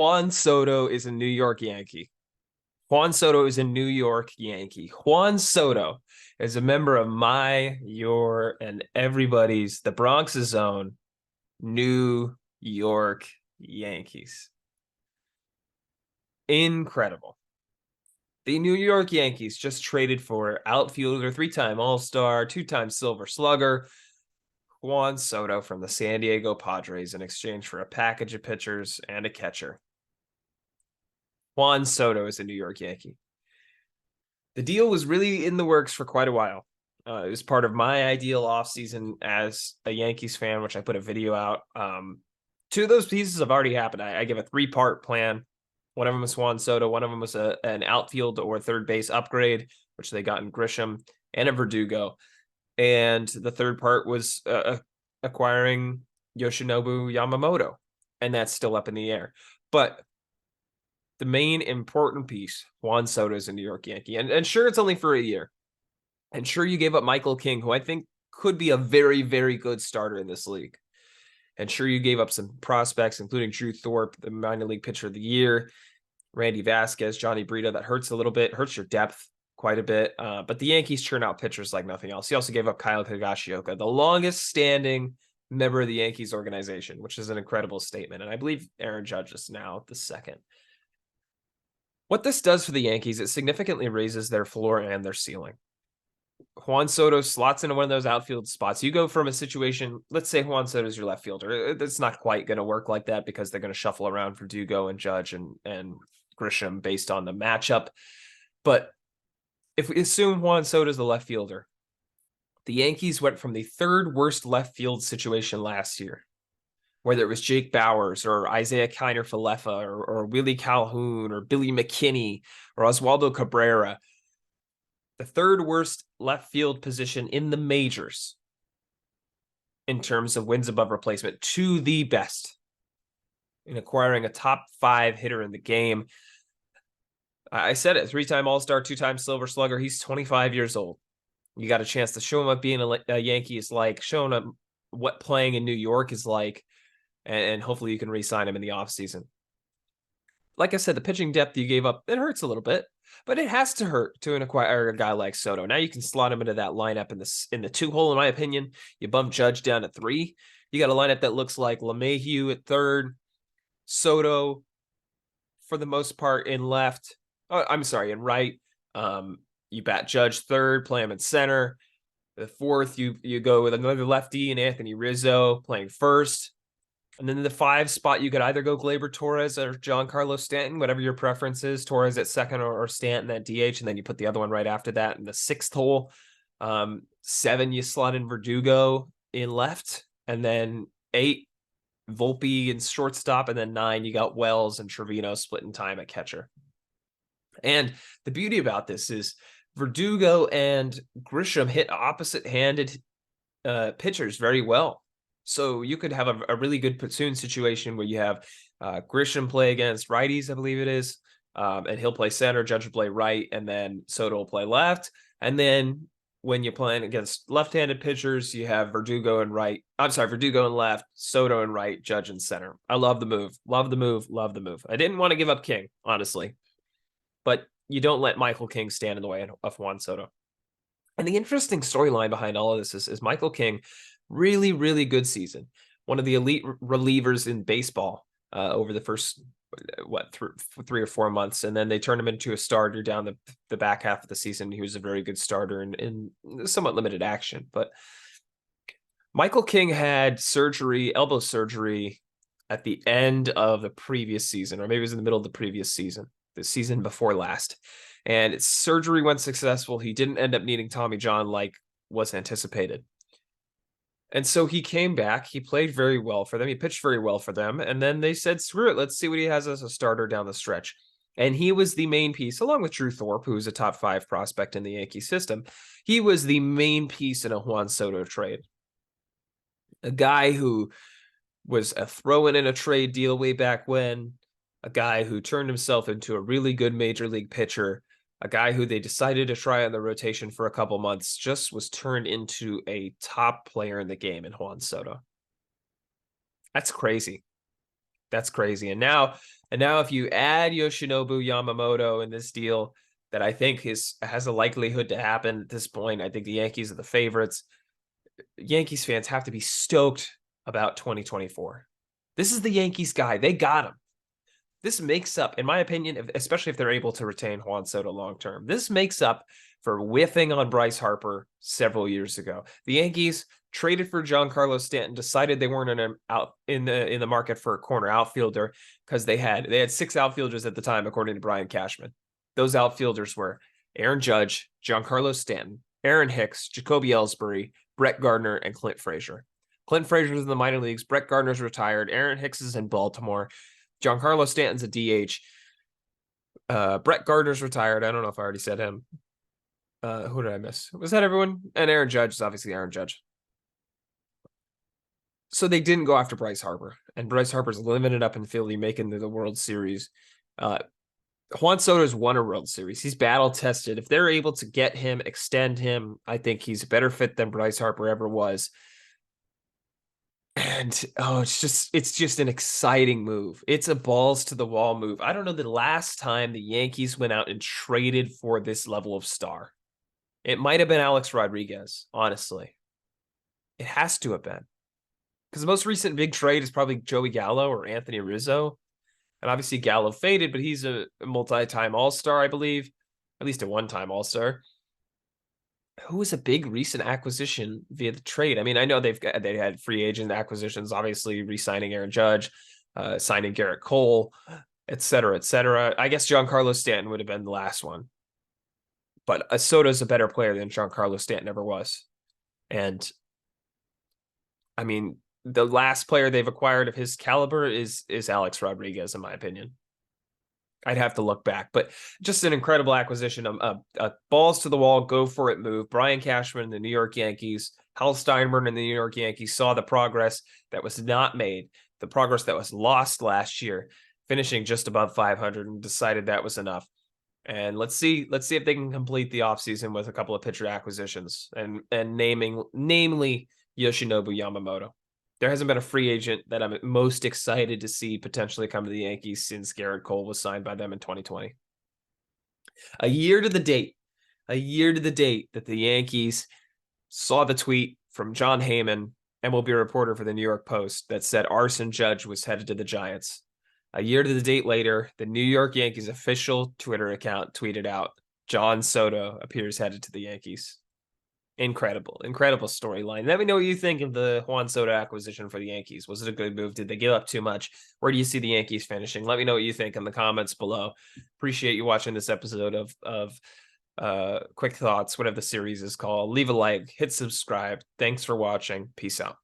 Juan Soto is a New York Yankee. Juan Soto is a New York Yankee. Juan Soto is a member of my, your, and everybody's, the Bronx's own New York Yankees. Incredible. The New York Yankees just traded for outfielder, three-time All-Star, two-time Silver Slugger, Juan Soto from the San Diego Padres in exchange for a package of pitchers and a catcher. Juan Soto is a New York Yankee. The deal was really in the works for quite a while. It was part of my ideal offseason as a Yankees fan, which I put a video out. Two of those pieces have already happened. I give a three-part plan. One of them was Juan Soto. One of them was an outfield or third base upgrade, which they got in Grisham and a Verdugo. And the third part was acquiring Yoshinobu Yamamoto. And that's still up in the air. But the main important piece, Juan Soto is a New York Yankee. And sure, it's only for a year. And sure, you gave up Michael King, who I think could be a very, very good starter in this league. And sure, you gave up some prospects, including Drew Thorpe, the minor league pitcher of the year, Randy Vasquez, Johnny Brito. That hurts a little bit, hurts your depth quite a bit. But the Yankees churn out pitchers like nothing else. He also gave up Kyle Higashioka, the longest standing member of the Yankees organization, which is an incredible statement. And I believe Aaron Judge is now the second. What this does for the Yankees, it significantly raises their floor and their ceiling. Juan Soto slots into one of those outfield spots. You go from a situation, let's say Juan Soto is your left fielder. It's not quite going to work like that because they're going to shuffle around Verdugo and Judge and Grisham based on the matchup. But if we assume Juan Soto is the left fielder, the Yankees went from the third worst left field situation last year, whether it was Jake Bowers or Isaiah Kiner-Falefa or Willie Calhoun or Billy McKinney or Oswaldo Cabrera, the third worst left field position in the majors in terms of wins above replacement, to the best in acquiring a top 5 hitter in the game. I said it, three-time All-Star, two-time Silver Slugger. He's 25 years old. You got a chance to show him what being a Yankee is like, show him what playing in New York is like, and hopefully you can re-sign him in the offseason. Like I said, the pitching depth you gave up, it hurts a little bit, but it has to hurt to acquire a guy like Soto. Now you can slot him into that lineup in the 2-hole, in my opinion. You bump Judge down to 3. You got a lineup that looks like LeMahieu at third, Soto for the most part in left. Oh, I'm sorry, in right. You bat Judge third, play him in center. The fourth, you go with another lefty and Anthony Rizzo playing first. And then in the 5 spot, you could either go Gleyber Torres or Giancarlo Stanton, whatever your preference is. Torres at second or Stanton at DH, and then you put the other one right after that in the 6th hole. 7, you slot in Verdugo in left, and then 8, Volpe in shortstop, and then 9, you got Wells and Trevino splitting time at catcher. And the beauty about this is Verdugo and Grisham hit opposite-handed pitchers very well. So you could have a really good platoon situation where you have Grisham play against righties, I believe it is, and he'll play center, Judge will play right, and then Soto will play left. And then when you're playing against left-handed pitchers, you have Verdugo and right. I'm sorry, Verdugo and left, Soto and right, Judge and center. I love the move. Love the move. Love the move. I didn't want to give up King, honestly. But you don't let Michael King stand in the way of Juan Soto. And the interesting storyline behind all of this is Michael King, really, really good season. One of the elite relievers in baseball over the first, 3 or 4 months. And then they turned him into a starter down the back half of the season. He was a very good starter in somewhat limited action. But Michael King had surgery, elbow surgery, at the end of the previous season, or maybe it was in the middle of the previous season, the season before last. And surgery went successful. He didn't end up needing Tommy John like was anticipated. And so he came back. He played very well for them. He pitched very well for them. And then they said, screw it. Let's see what he has as a starter down the stretch. And he was the main piece, along with Drew Thorpe, who was a top 5 prospect in the Yankee system. He was the main piece in a Juan Soto trade. A guy who was a throw-in a trade deal way back when, a guy who turned himself into a really good major league pitcher, a guy who they decided to try on the rotation for a couple months, just was turned into a top player in the game in Juan Soto. That's crazy. That's crazy. And now if you add Yoshinobu Yamamoto in this deal, that I think has a likelihood to happen at this point. I think the Yankees are the favorites. Yankees fans have to be stoked about 2024. This is the Yankees guy. They got him. This makes up, in my opinion, especially if they're able to retain Juan Soto long term, this makes up for whiffing on Bryce Harper several years ago. The Yankees traded for Giancarlo Stanton, decided they weren't in the market for a corner outfielder because they had 6 outfielders at the time, according to Brian Cashman. Those outfielders were Aaron Judge, Giancarlo Stanton, Aaron Hicks, Jacoby Ellsbury, Brett Gardner, and Clint Frazier. Clint Frazier's in the minor leagues. Brett Gardner's retired. Aaron Hicks is in Baltimore. Giancarlo Stanton's a DH. Brett Gardner's retired. I don't know if I already said him. Who did I miss? Was that everyone? And Aaron Judge is obviously Aaron Judge. So they didn't go after Bryce Harper. And Bryce Harper's living it up in Philly, making the World Series. Juan Soto's won a World Series. He's battle tested. If they're able to get him, extend him, I think he's a better fit than Bryce Harper ever was. And it's just an exciting move. It's a balls to the wall move. I don't know the last time the Yankees went out and traded for this level of star. It might have been Alex Rodriguez, honestly. It has to have been. Because the most recent big trade is probably Joey Gallo or Anthony Rizzo. And obviously Gallo faded, but he's a multi-time All-Star, I believe. At least a one-time All-Star. Who was a big recent acquisition via the trade? I mean, I know they had free agent acquisitions, obviously re-signing Aaron Judge, signing Garrett Cole, et cetera, et cetera. I guess Giancarlo Stanton would have been the last one. But Soto's a better player than Giancarlo Stanton ever was. And I mean, the last player they've acquired of his caliber is Alex Rodriguez, in my opinion. I'd have to look back, but just an incredible acquisition. A balls to the wall, go for it move. Brian Cashman and the New York Yankees, Hal Steinbrenner and the New York Yankees saw the progress that was not made, the progress that was lost last year, finishing just above 500, and decided that was enough. And let's see if they can complete the offseason with a couple of pitcher acquisitions and namely Yoshinobu Yamamoto. There hasn't been a free agent that I'm most excited to see potentially come to the Yankees since Garrett Cole was signed by them in 2020. A year to the date that the Yankees saw the tweet from John Heyman, MLB reporter for the New York Post, that said Arson Judge was headed to the Giants. A year to the date later, the New York Yankees official Twitter account tweeted out, Juan Soto appears headed to the Yankees. Incredible storyline. Let me know what you think of the Juan Soto acquisition for the Yankees. Was it a good move? Did they give up too much? Where do you see the Yankees finishing? Let me know what you think in the comments below. Appreciate you watching this episode of Quick Thoughts, whatever the series is called. Leave a like, hit subscribe. Thanks for watching. Peace out.